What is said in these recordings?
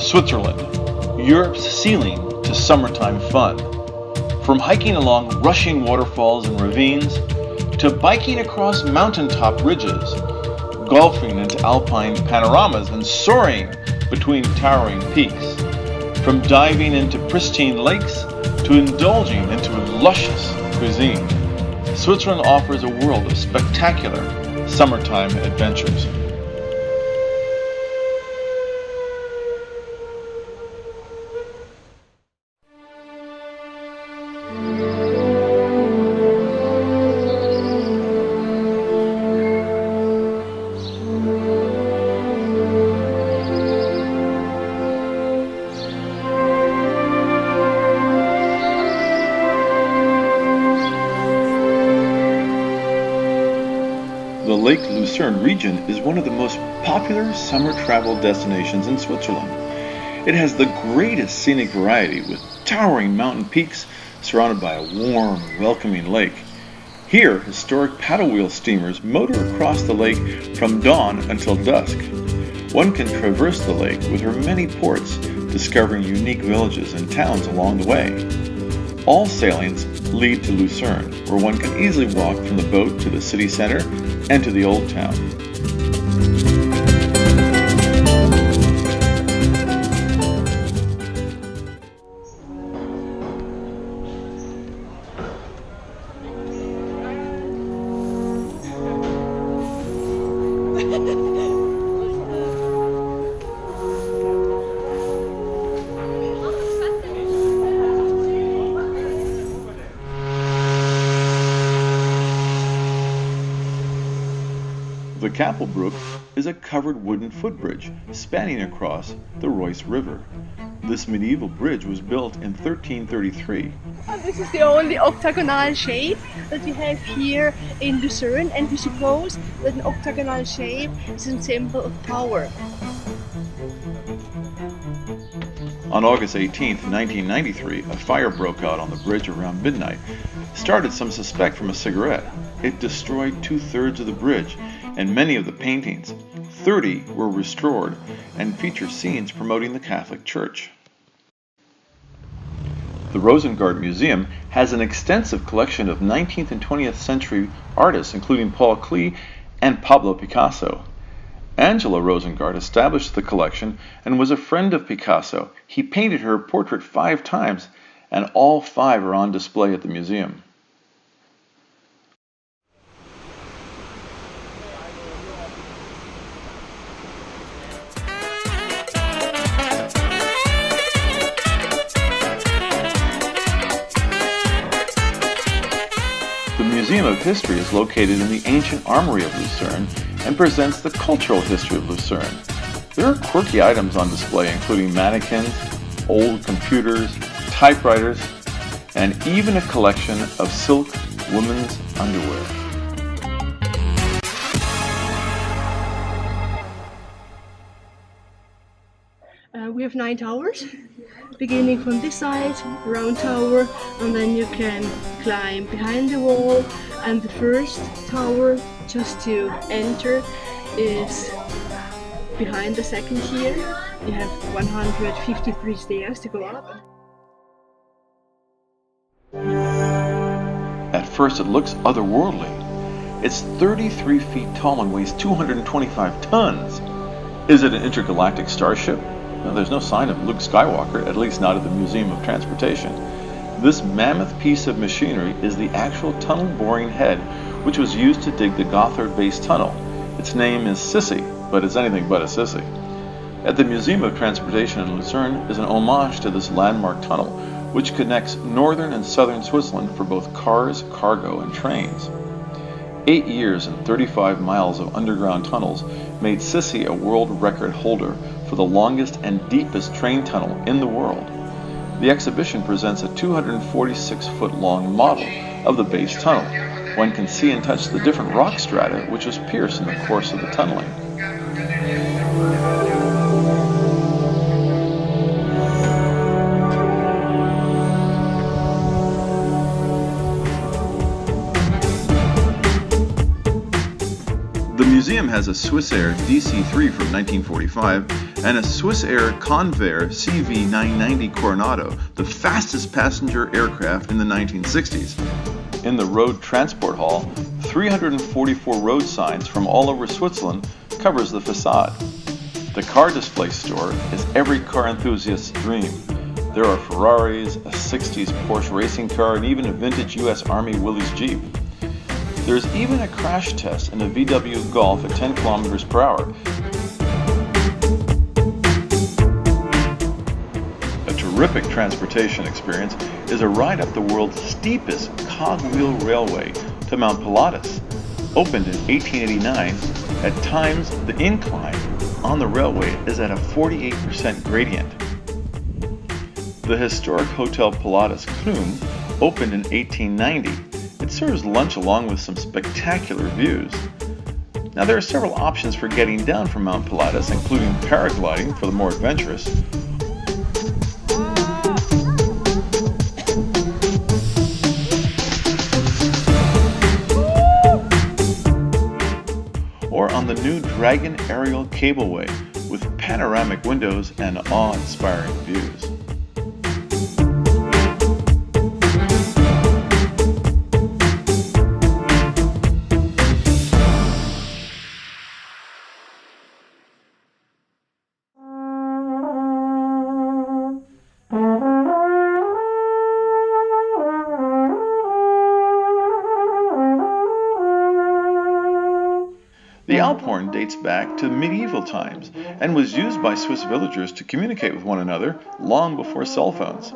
Switzerland, Europe's ceiling to summertime fun. From hiking along rushing waterfalls and ravines, to biking across mountaintop ridges, golfing into alpine panoramas and soaring between towering peaks. From diving into pristine lakes to indulging into luscious cuisine, Switzerland offers a world of spectacular summertime adventures. The Lake Luzern region is one of the most popular summer travel destinations in Switzerland. It has the greatest scenic variety with towering mountain peaks surrounded by a warm, welcoming lake. Here, historic paddle wheel steamers motor across the lake from dawn until dusk. One can traverse the lake with her many ports, discovering unique villages and towns along the way. All sailings lead to Lucerne, where one can easily walk from the boat to the city center and to the old town. The Kapellbrücke is a covered wooden footbridge spanning across the Reuss River. This medieval bridge was built in 1333. This is the only octagonal shape that we have here in Lucerne, and we suppose that an octagonal shape is a symbol of power. On August 18, 1993, a fire broke out on the bridge around midnight. Started, some suspect, from a cigarette. It destroyed 2/3 of the bridge and many of the paintings. 30 were restored and feature scenes promoting the Catholic Church. The Rosengart Museum has an extensive collection of 19th and 20th century artists, including Paul Klee and Pablo Picasso. Angela Rosengart established the collection and was a friend of Picasso. He painted her portrait 5 times, and all 5 are on display at the museum. The Museum of History is located in the ancient armory of Lucerne and presents the cultural history of Lucerne. There are quirky items on display, including mannequins, old computers, typewriters, and even a collection of silk women's underwear. We have 9 towers, beginning from this side, round tower, and then you can climb behind the wall. And the first tower, just to enter, is behind the second here. You have 153 stairs to go up. At first it looks otherworldly. It's 33 feet tall and weighs 225 tons. Is it an intergalactic starship? No, there's no sign of Luke Skywalker, at least not at the Museum of Transportation. This mammoth piece of machinery is the actual tunnel boring head, which was used to dig the Gotthard base tunnel. Its name is Sissy, but it's anything but a sissy. At the Museum of Transportation in Lucerne is an homage to this landmark tunnel, which connects northern and southern Switzerland for both cars, cargo, and trains. 8 years and 35 miles of underground tunnels made Sissy a world record holder for the longest and deepest train tunnel in the world. The exhibition presents a 246-foot-long model of the base tunnel. One can see and touch the different rock strata which was pierced in the course of the tunneling. The museum has a Swissair DC-3 from 1945 and a Swiss Air Convair CV990 Coronado, the fastest passenger aircraft in the 1960s. In the Road Transport Hall, 344 road signs from all over Switzerland covers the facade. The car display store is every car enthusiast's dream. There are Ferraris, a 60s Porsche racing car, and even a vintage U.S. Army Willys Jeep. There's even a crash test in a VW Golf at 10 kilometers per hour. A terrific transportation experience is a ride up the world's steepest cogwheel railway to Mount Pilatus. Opened in 1889, at times the incline on the railway is at a 48% gradient. The historic Hotel Pilatus-kulm opened in 1890. It serves lunch along with some spectacular views. Now there are several options for getting down from Mount Pilatus, including paragliding for the more adventurous, or on the new Dragon Aerial Cableway with panoramic windows and awe-inspiring views. The alphorn dates back to medieval times and was used by Swiss villagers to communicate with one another long before cell phones.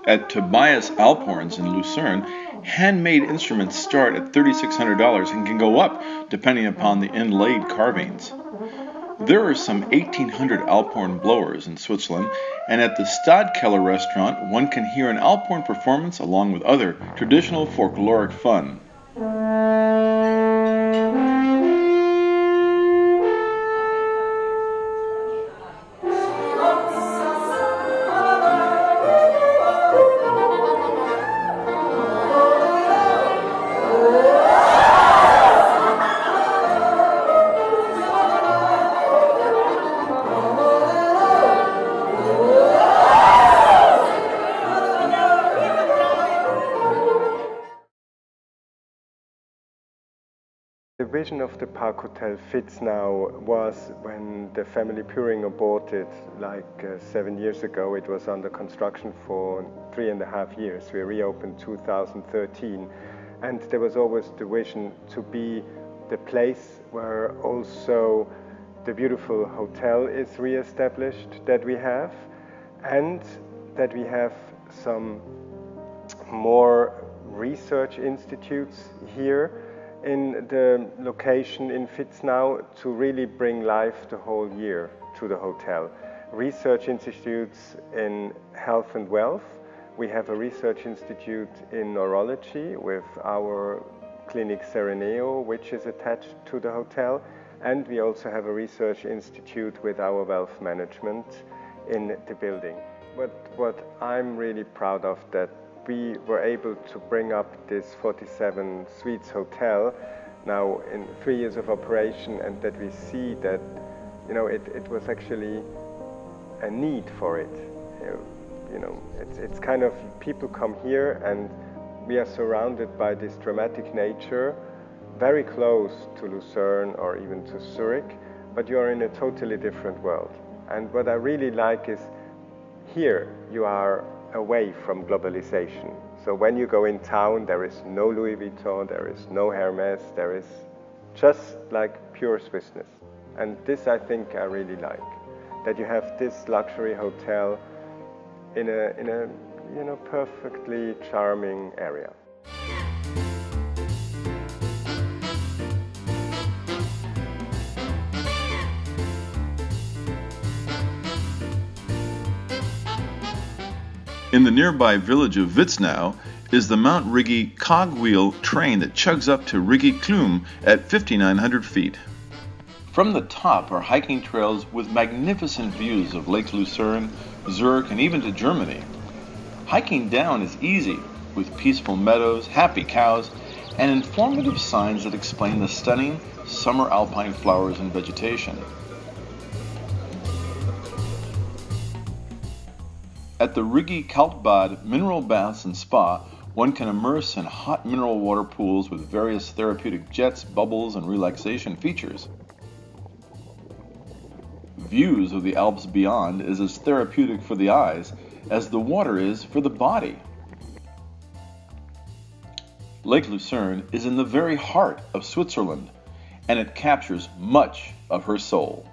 At Tobias Alphorns in Lucerne, handmade instruments start at $3,600 and can go up depending upon the inlaid carvings. There are some 1,800 alphorn blowers in Switzerland, and at the Stadtkeller restaurant one can hear an alphorn performance along with other traditional folkloric fun. The vision of the Park Hotel Vitznau was when the family Püringer bought it like 7 years ago. It was under construction for 3.5 years. We reopened 2013, and there was always the vision to be the place where also the beautiful hotel is re-established that we have, and that we have some more research institutes here in the location in Vitznau to really bring life the whole year to the hotel. Research institutes in health and wealth. We have a research institute in neurology with our clinic Sereneo, which is attached to the hotel. And we also have a research institute with our wealth management in the building. What I'm really proud of, that we were able to bring up this 47 suites hotel now in 3 years of operation, and that we see that, you know, it was actually a need for it. You know, it's kind of, people come here and we are surrounded by this dramatic nature, very close to Lucerne or even to Zurich, but you are in a totally different world. And what I really like is, here you are away from globalization. So when you go in town, there is no Louis Vuitton, there is no Hermes, there is just like pure Swissness. And this I think I really like, that you have this luxury hotel in a you know, perfectly charming area. In the nearby village of Vitznau is the Mount Rigi cogwheel train that chugs up to Rigi Kulm at 5,900 feet. From the top are hiking trails with magnificent views of Lake Luzern, Zurich, and even to Germany. Hiking down is easy, with peaceful meadows, happy cows, and informative signs that explain the stunning summer alpine flowers and vegetation. At the Rigi Kaltbad Mineral Baths and Spa, one can immerse in hot mineral water pools with various therapeutic jets, bubbles, and relaxation features. Views of the Alps beyond is as therapeutic for the eyes as the water is for the body. Lake Luzern is in the very heart of Switzerland, and it captures much of her soul.